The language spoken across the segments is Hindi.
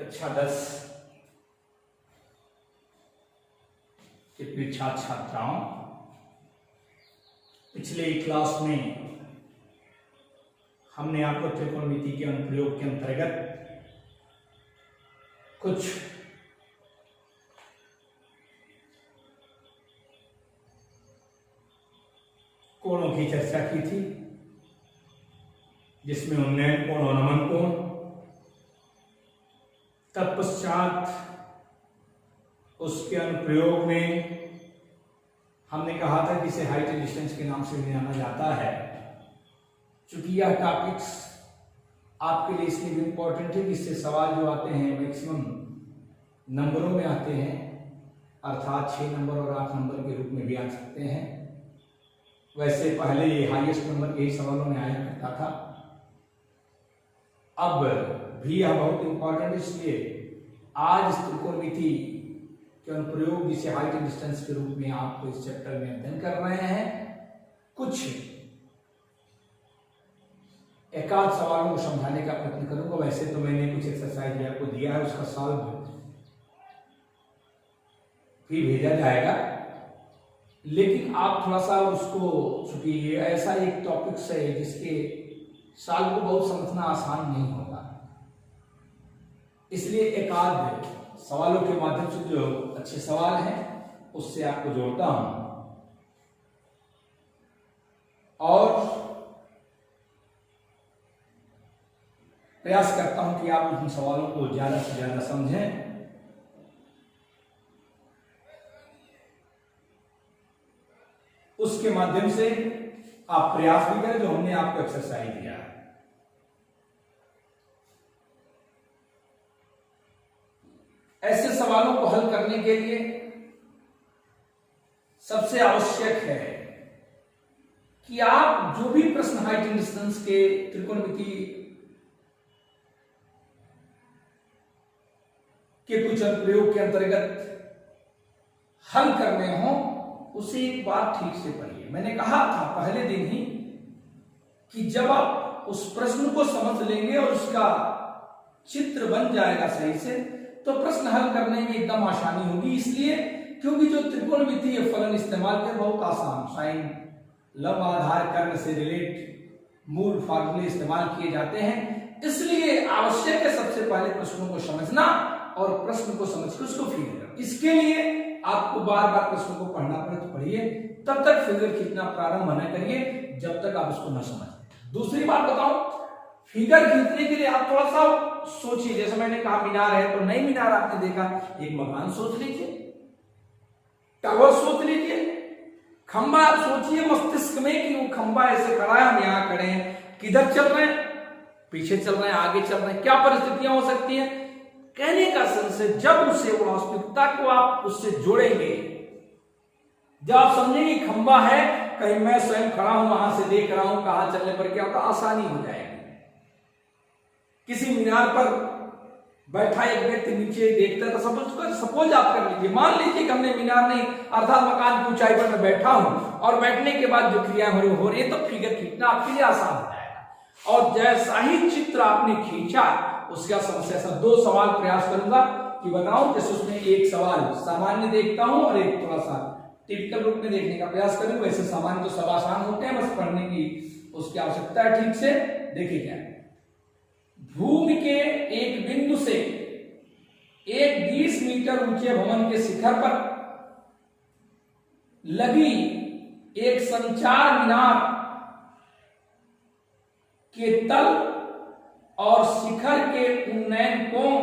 कक्षा 10 के प्रिय छात्र छात्राओं, पिछले क्लास में हमने आपको त्रिकोणमिति के अनुप्रयोग के अंतर्गत कुछ कोणों की चर्चा की थी, जिसमें उन्नयन कोण और नमन कोण, तत्पश्चात उसके अनुप्रयोग में हमने कहा था कि इसे हाइट एंड डिस्टेंस के नाम से भी जाना जाता है। चूंकि यह टॉपिक्स आपके लिए इसलिए भी इंपॉर्टेंट है कि इससे सवाल जो आते हैं मैक्सिमम नंबरों में आते हैं, अर्थात 6 नंबर और 8 नंबर के रूप में भी आ सकते हैं। वैसे पहले ये हाईएस्ट नंबर के सवालों में आया करता था, अब भी यह बहुत इंपॉर्टेंट, इसलिए आज त्रिकोणमिति के अनुप्रयोग जिसे हाइट एंड डिस्टेंस के रूप में आप इस चैप्टर में अध्ययन कर रहे हैं, कुछ एकाध सवालों को समझाने का प्रयत्न करूंगा। वैसे तो मैंने कुछ एक्सरसाइज आपको दिया है, उसका सॉल्व भी भेजा जाएगा, लेकिन आप थोड़ा सा उसको, चूंकि ये ऐसा एक टॉपिक्स है जिसके सॉल्व को बहुत समझना आसान नहीं होगा, इसलिए एकाध सवालों के माध्यम से जो अच्छे सवाल हैं उससे आपको जोड़ता हूं और प्रयास करता हूं कि आप उन सवालों को ज्यादा से ज्यादा समझें। उसके माध्यम से आप प्रयास भी करें जो हमने आपको एक्सरसाइज दिया है। ऐसे सवालों को हल करने के लिए सबसे आवश्यक है कि आप जो भी प्रश्न हाइट एंड डिस्टेंस के त्रिकोणमिति के कुछ अनुप्रयोग के अंतर्गत हल करने हो, उसे एक बार ठीक से पढ़िए। मैंने कहा था पहले दिन ही कि जब आप उस प्रश्न को समझ लेंगे और उसका चित्र बन जाएगा सही से, तो प्रश्न हल करने में एकदम आसानी होगी। इसलिए क्योंकि जो त्रिकोणमितीय फलन इस्तेमाल कर बहुत आसान, साइन, लंब, आधार, कर्ण से रिलेट मूल फार्मूले इस्तेमाल किए जाते हैं। इसलिए आवश्यक है सबसे पहले प्रश्नों को समझना और प्रश्न को समझकर उसको फिगर करना। इसके लिए आपको बार बार प्रश्नों को पढ़ना पड़े तो पढ़िए, तब तक फिगर खींचना प्रारंभ न करिए जब तक आप इसको न समझें। दूसरी बात बताऊं, फिगर खींचने के लिए आप थोड़ा सा सोचिए। जैसे मैंने कहा मीनार है, तो नई मीनार आपने देखा, एक मकान सोच लीजिए, टावर सोच लीजिए, खंबा आप सोचिए मस्तिष्क में कि वो खंबा ऐसे खड़ा है, हम यहां खड़े हैं, किधर चल रहे हैं, पीछे चल रहे हैं, आगे चल रहे हैं, क्या परिस्थितियां हो सकती हैं। कहने का सेंस है जब उसे वास्तविकता को आप उससे जोड़ेंगे, जब आप समझेंगे खंबा है, कहीं मैं स्वयं खड़ा हूं वहां से देख रहा हूं, कहां चलने पर क्या होता, आसानी हो जाएगी। किसी मीनार पर बैठा एक व्यक्ति नीचे देखता है, तो सपोज आप कर लीजिए, मान लीजिए कि हमने मीनार नहीं अर्थात मकान की ऊंचाई पर मैं बैठा हूं और बैठने के बाद जो क्रिया हो रही है, तो फिगर खींचना आपके लिए आसान हो जाएगा। और जैसा ही चित्र आपने खींचा, उसका समस्या सब 2 सवाल प्रयास करूंगा कि बताऊं। जैसे उसमें एक सवाल सामान्य देखता हूं और एक थोड़ा सा टिपिकल रूप में देखने का प्रयास करूंगा। वैसे सामान्य तो सब आसान होते हैं, बस पढ़ने की उसकी आवश्यकता है ठीक से। देखिए क्या, भूमि के एक बिंदु से एक 20 मीटर ऊंचे भवन के शिखर पर लगी एक संचार मीनार के तल और शिखर के उन्नयन कोण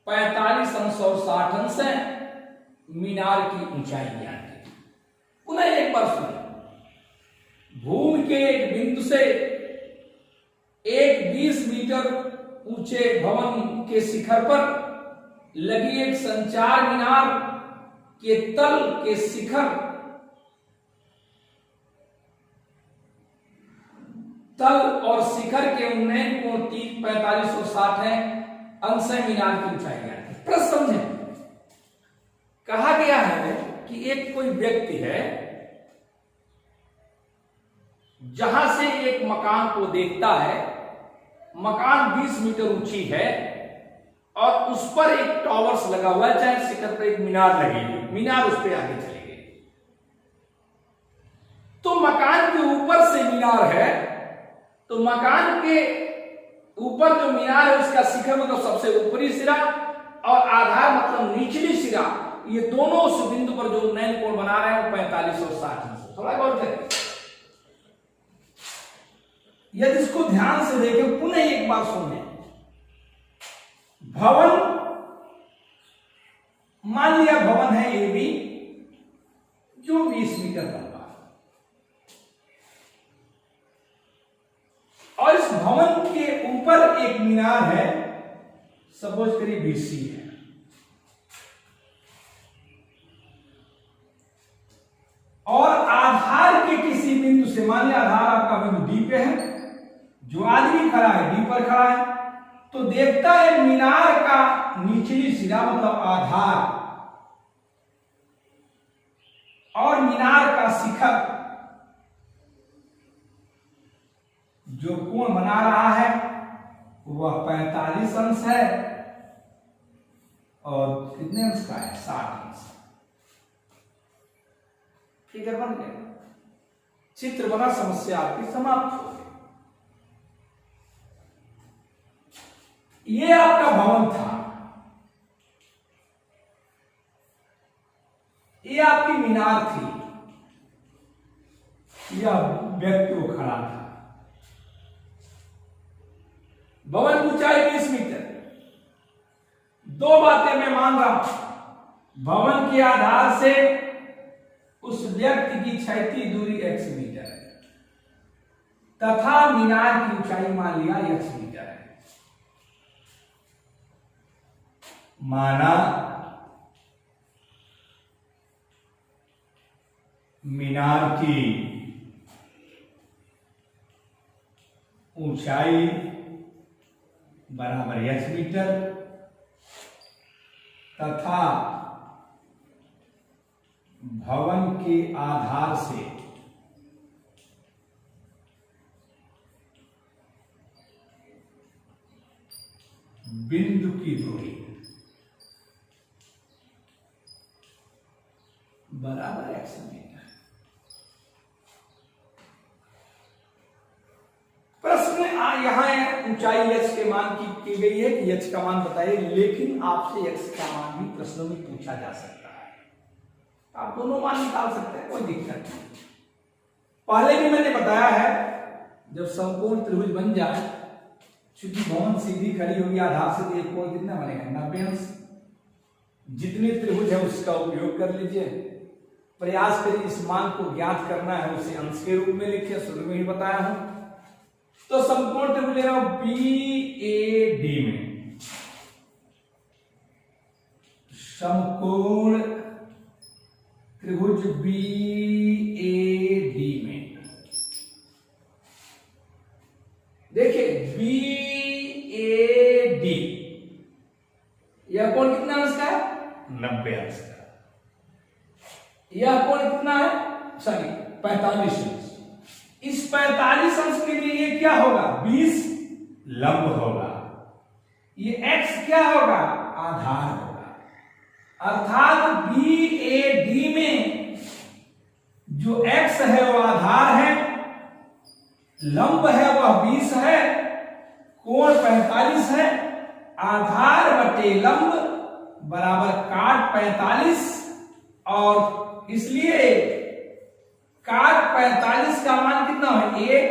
45 अंश और 60 अंश है, मीनार की ऊंचाई ज्ञात है। पुनः एक बार सुनिए, भूमि के एक बिंदु से एक 20 मीटर ऊंचे भवन के शिखर पर लगी एक संचार मीनार के तल के शिखर, तल और शिखर के उन्नयन कोण 45 और 60 है, अंश है, मीनार की ऊंचाई ज्ञात है। प्रश्न समझें, कहा गया है कि एक कोई व्यक्ति है, जहां से एक मकान को देखता है, मकान 20 मीटर ऊंची है और उस पर एक टॉवर्स लगा हुआ है, चाहे शिखर पर एक मीनार लगी है, मीनार उस पर आगे चली गई। तो मकान के ऊपर से मीनार है, तो मकान के ऊपर जो मीनार है उसका शिखर मतलब सबसे ऊपरी सिरा और आधार मतलब निचली सिरा, ये दोनों उस बिंदु पर जो उन्नयन कोण बना रहे हैं 45 और 60 अंश। थोड़ा गौर करें, यदि इसको ध्यान से देखें, पुनः एक बार सुने, भवन मान लिया भवन है ए बी जो 20 मीटर लंबा है, और इस भवन के ऊपर एक मीनार है, सपोज करिए BC है, और आधार के किसी बिंदु से, मान लिया आधार आपका बिंदु डी पे है, जो आदमी खड़ा है डी पर खड़ा है, तो देखता है मीनार का निचली सिरा मतलब आधार और मीनार का शिखर जो कोण बना रहा है वह 45 अंश है, और कितने अंश का है? 60 अंश। ठीक है, बन गया चित्र बना, समस्या आपकी समाप्त हो गई। ये आपका भवन था, ये आपकी मीनार थी, यह व्यक्ति वो खड़ा था। भवन की ऊंचाई 20 मीटर। दो बातें मैं मान रहा हूं, भवन के आधार से उस व्यक्ति की क्षैतिज दूरी x मीटर है, तथा मीनार की ऊंचाई मान लिया x मीटर है। माना मीनार की ऊंचाई बराबर x मीटर तथा भवन के आधार से बिंदु की दूरी बराबर x मीटर। प्रश्न यहां ऊंचाई h के मान की गई है कि h का मान बताइए, लेकिन आपसे x का मान भी प्रश्नों में पूछा जा सकता है, आप दोनों मान निकाल सकते हैं, कोई दिक्कत नहीं। पहले भी मैंने बताया है, जब समकोण त्रिभुज बन जाए, चूंकि भवन सीधी खड़ी होगी आधार से, तो एक कोण कितना बनेगा? 90 अंश। जितने त्रिभुज है उसका उपयोग कर लीजिए, प्रयास करिए इस मान को ज्ञात करना है, उसे अंश के रूप में लिखिए, शुरू में ही बताया हूं। तो समकोण त्रिभुज ले रहा हूं BAD में, समकोण त्रिभुज BAD में देखिए BAD, यह कोण कितना अंश का है? 90 अंश का। यह कोण कितना है? सॉरी 45 अंश। इस 45 अंश के लिए ये क्या होगा? 20 लंब होगा, ये x क्या होगा? आधार होगा। अर्थात BAD में जो x है वो आधार है, लंब है वह 20 है, कोण 45 है, आधार बटे लंब बराबर काट 45, और इसलिए काट 45 का मान कितना है? 1।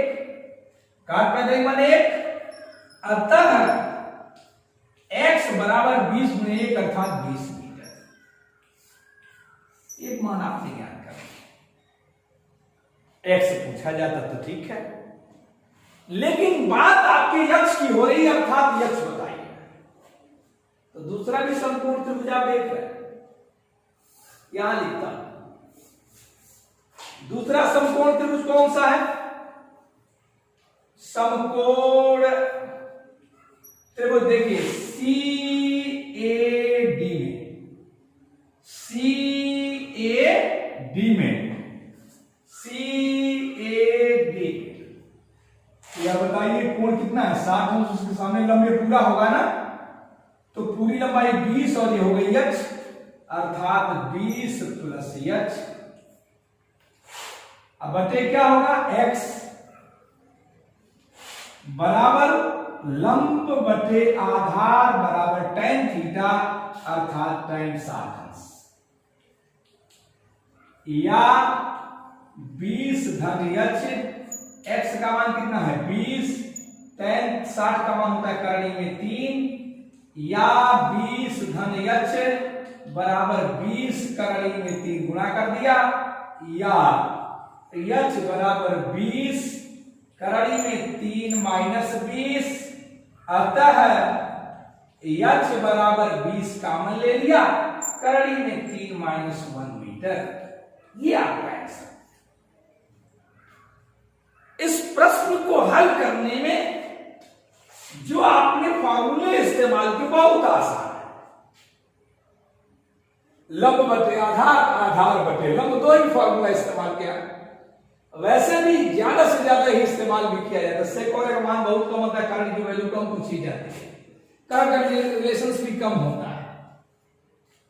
काट 45 मान 1, अतः x बराबर 20 गुणे 1 अर्थात 20 मीटर। एक मान आपने ज्ञान कर, x पूछा जाता तो ठीक है, लेकिन बात आपके यक्ष की हो रही है, अर्थात यक्ष बताइए। तो दूसरा भी समकोण त्रिभुज आप देख रहे हैं, यहां लिखता हूं। दूसरा समकोण त्रिभुज कौन सा है? समकोण त्रिभुज देखिए CAD में यह बताइए कोण कितना है? 60 अंश। उसके सामने लंबे पूरा होगा ना, तो पूरी लंबाई 20 और ये हो गई h, अर्थात 20 प्लस h। अब बटे क्या होगा, x बराबर लंब बटे आधार बराबर tan थीटा, अर्थात tan 60 अंश, या 20 धन h, x का मान कितना है 20, tan 60 का मान होता है करणी में 3, या 20 धन h बराबर 20 करणी में 3 गुणा कर दिया, या h बराबर 20 करणी में 3 माइनस 20, अतः h बराबर 20 कॉमन ले लिया, करणी में 3 माइनस 1 मीटर। ये आपका आंसर। इस प्रश्न को हल करने में जो आपने फॉर्मूले इस्तेमाल किए बहुत आसान है। लंब बटे आधार, आधार बटे लंब, दो ही फॉर्मूला इस्तेमाल किया। वैसे भी ज्यादा से ज्यादा ही इस्तेमाल भी किया जाता है। सेक का मान बहुत कम होता है, कारण की वैल्यू कम पूछी जाती है, कारण का रिलेशंस भी कम होता है।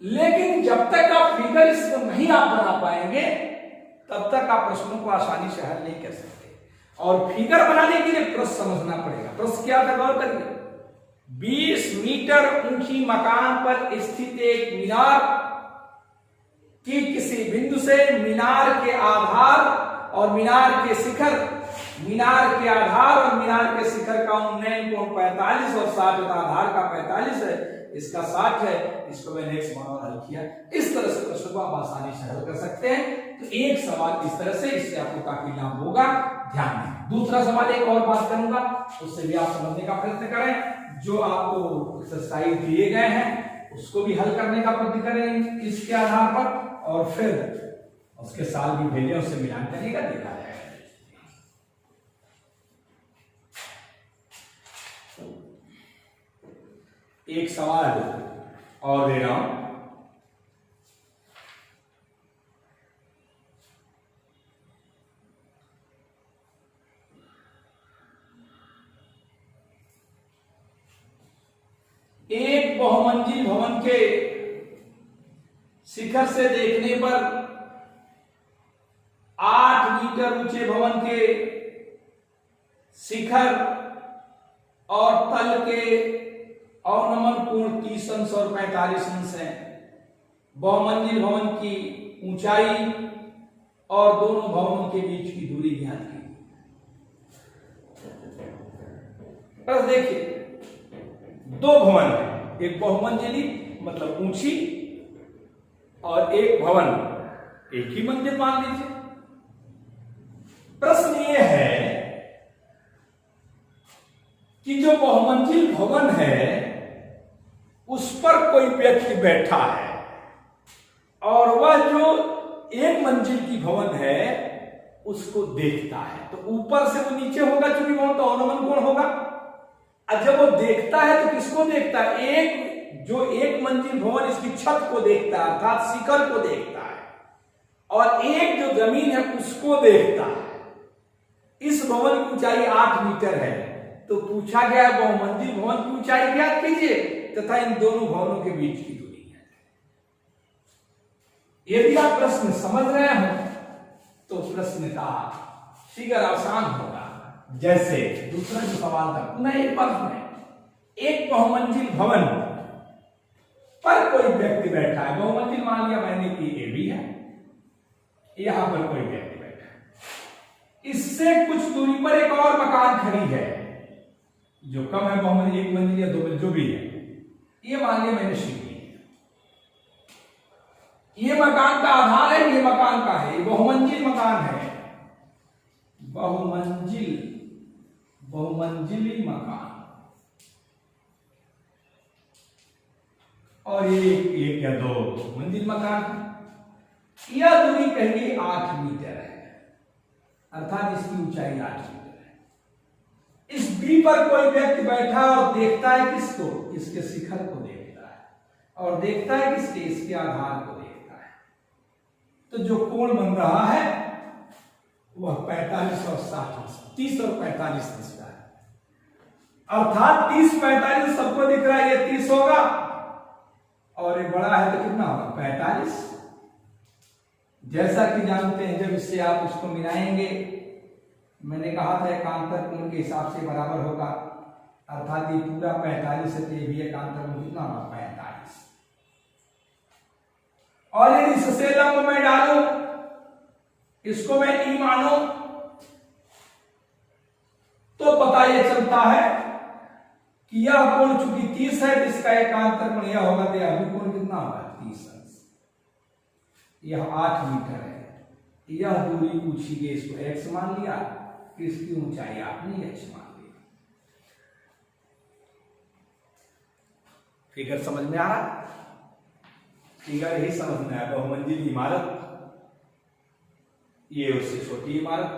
लेकिन जब तक आप फिगर इसको नहीं आप बना पाएंगे तब तक आप प्रश्नों को आसानी से हल नहीं कर सकते। और फिगर बनाने के लिए प्रश्न समझना पड़ेगा। प्रश्न क्या था, गौर करिए। 20 मीटर ऊंची मकान पर स्थित एक मीनार की किसी बिंदु से मीनार के आधार और मीनार के शिखर, मीनार के आधार और मीनार के शिखर का उन्नयन कोण 45 और 60 आधार का 45 है, इसका 60 है। इसको मैंने एक सवाल हल किया। इस तरह से प्रश्न को आप आसानी से हल कर सकते हैं। तो एक सवाल इस तरह से, इससे आपको काफी लाभ होगा, ध्यान दें। दूसरा सवाल एक और बात करूंगा, उससे भी आप समझने का प्रयत्न करें। जो आपको एक्सरसाइज दिए गए हैं उसको भी हल करने का प्रयत्न करें इसके आधार पर, और फिर उसके साल भी भेजें, उससे मिलान करने का देखा जाएगा। एक सवाल और दे रहा हूं। एक बहुमंजिल भवन के शिखर से देखने पर 8 मीटर ऊंचे भवन के शिखर और तल के अवनमन कोण 30 अंश और 45 अंश है। बहुमंजिल भवन की ऊंचाई और दोनों भवनों के बीच की दूरी ज्ञात की। बस देखिए, दो भवन है, एक बहुमंजिली मतलब ऊंची और एक भवन एक ही मंजिल मान लीजिए। प्रश्न ये है कि जो बहुमंजिल भवन है उस पर कोई व्यक्ति बैठा है और वह जो एक मंजिल की भवन है उसको देखता है। तो ऊपर से वो नीचे होगा, चूंकि भवन तो अवनमन कोण होगा। और जब वो देखता है तो किसको देखता है? एक जो एक मंजिल भवन इसकी छत को देखता है, अर्थात शिखर को देखता है, और एक जो जमीन है उसको देखता है। इस भवन की ऊंचाई 8 मीटर है। तो पूछा गया बहुमंजिल भवन की ऊंचाई ज्ञात कीजिए तथा इन दोनों भवनों के बीच की दूरी है। यदि आप प्रश्न समझ रहे हो तो प्रश्न का फिगर आसान होगा। जैसे दूसरा जो सवाल था, पुनः एक प्रश्न है, एक बहुमंजिल भवन पर कोई व्यक्ति बैठा है। बहुमंजिल मान लिया मैंने कि ए भी है, यहां पर कोई व्यक्ति बैठा है। इससे कुछ दूरी पर एक और मकान खड़ी है जो कम है, बहुमंजिल, एक मंजिल या दो मंजिल जो भी है। ये मान लिया मैंने सीढ़ी, ये मकान का आधार है, ये मकान का है, ये बहुमंजिल मकान है, बहुमंजिली मकान, और ये एक या दो मंजिल मकान है। यह दूरी कहेंगे 8 मीटर है, अर्थात इसकी ऊंचाई 8 मीटर है। इस बी पर कोई व्यक्ति बैठा और देखता है किसको? इसके शिखर को देखता है, और देखता है किसके? इसके आधार को देखता है। तो जो कोण बन रहा है वह 45 और 60, 30 और 45 अंश का है। अर्थात 30 45 सबको दिख रहा है, ये 30 होगा और ये बड़ा है तो कितना होगा 45। जैसा कि जानते हैं जब इससे आप उसको मिलाएंगे, मैंने कहा था एकांतर कोण के हिसाब से बराबर होगा, अर्थात ये पूरा 45 है तो ये भी एकांतर कोण कितना होगा 45। और यदि इससे लंब में डालूं, इसको मैं ई मानूं, तो पता ये चलता है कि यह कोण चूंकि 30 है, इसका एकांतर कोण यह होगा, तो यह भी कोण कितना होगा 30 अंश। यह 8 मीटर है, यह दूरी पूछी गई, इसको x मान लिया, इसकी ऊंचाई आपने h मान लिया। फिगर समझ में आ रहा? फिगर ही समझ में आया। बहुमंजिल इमारत, ये उससे छोटी इमारत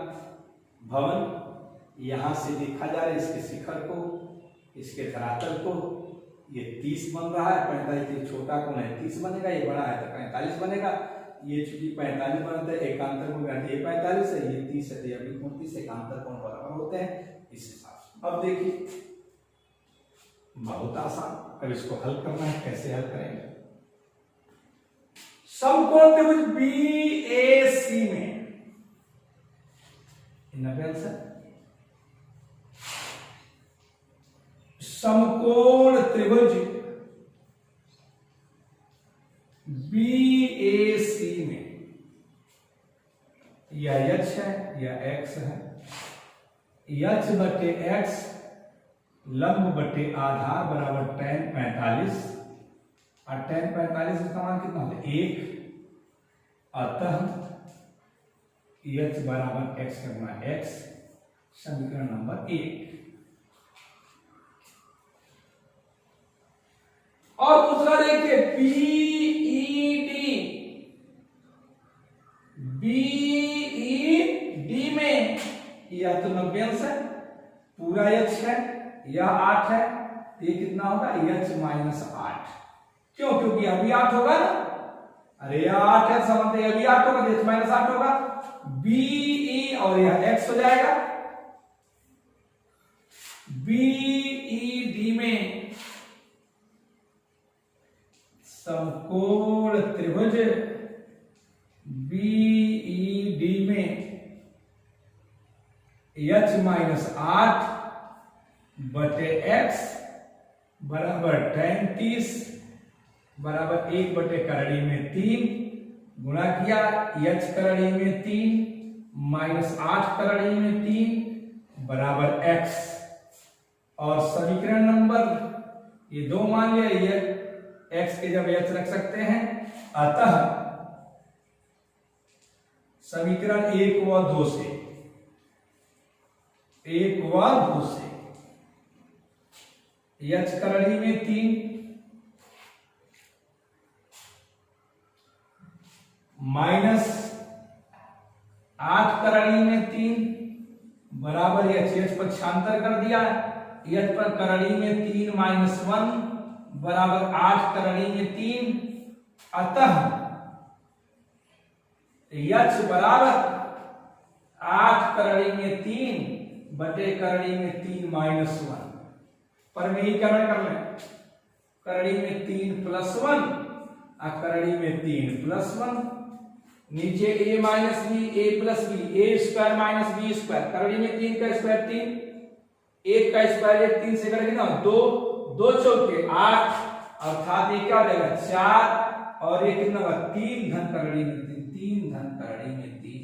भवन, यहां से देखा जा रहा है इसके शिखर को, इसके धरातल को, ये 30 बन रहा है, 45 छोटा कोण है 30 बनेगा, ये बड़ा है तो 45 बनेगा। ये चूंकि 45 बनता है, एकांतर कोण ये 45 है, ये 30 है, ये भी 30, एकांतर कोण बराबर होते हैं इस हिसाब से। अब देखिए बहुत आसान, अब इसको हल करना है, कैसे हल करेंगे? समकोण त्रिभुज BAC में 90 आंसर, समकोण त्रिभुज BAC में यह h है, यह x है, h बटे x लंब बटे आधार बराबर tan 45, और tan 45 इसका मान कितना होता है 1, अतः h बराबर x का गुणा x, समीकरण नंबर 1। और दूसरा देखिए BED में यह तो 90 अंश है, पूरा h है, यह 8 है, ये कितना होगा h माइनस 8। क्यों? क्योंकि यह भी 8 होगा ना, अरे यह 8 है, समझते यह भी 8 होगा, h माइनस 8 होगा। BE और यह x हो जाएगा, BED में समकोण त्रिभुज BED में h माइनस 8 बटे x बराबर tan 30 बराबर 1 बटे करड़ी में 3 गुणा किया, h करड़ी में 3 माइनस 8 करड़ी में 3 बराबर x, और समीकरण नंबर ये 2 मान लिया, ये x के जब h रख सकते हैं, अतः समीकरण 1 व 2 से, 1 व 2 से h करड़ी में 3 माइनस 8 करड़ी में 3 बराबर h पक्षांतर कर दिया, h पर करड़ी में 3 माइनस 1 बराबर 8 करड़ी में 3, अतः h बराबर 8 करड़ी में 3 बटे करड़ी में 3 माइनस 1, परमीकरण कर लें, करड़ी में 3 प्लस 1 और करड़ी में 3 प्लस 1, नीचे a minus b, a plus b, a square minus b square, करड़ी में 3 का स्क्वायर 3, 1 का स्क्वायर 3 से करेंगे ना 2, 2 चौके 8, अर्थात ये क्या हो जाएगा 4, और ये कितना होगा 3 धन करड़ी में 3 धन करड़ी में 3,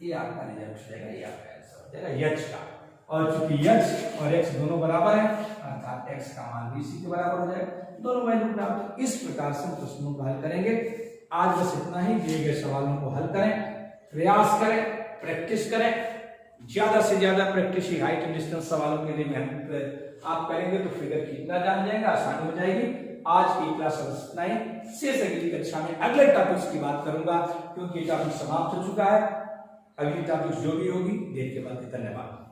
ये आपका रिजल्ट हो जाएगा, ये आपका आंसर हो जाएगा h का। और चूंकि h और x दोनों बराबर हैं, अर्थात x का मान भी इसी के बराबर हो जाएगा, दोनों वैल्यू प्राप्त। इस प्रकार से हम प्रश्नों को हल करेंगे। आज बस इतना ही, दिए गए सवालों को हल करें, प्रयास करें, प्रैक्टिस करें, ज्यादा से ज्यादा practice he height and distance सवालों के लिए मेहनत आप करेंगे तो फिगर कितना जान जाएगा, आसानी हो जाएगी। आज की क्लास इतना ही, शेष अगली कक्षा में अगले टॉपिक्स की बात करूंगा, क्योंकि ये टॉपिक समाप्त हो चुका है। अगली टॉपिक जो भी होगी देख के बाद। धन्यवाद।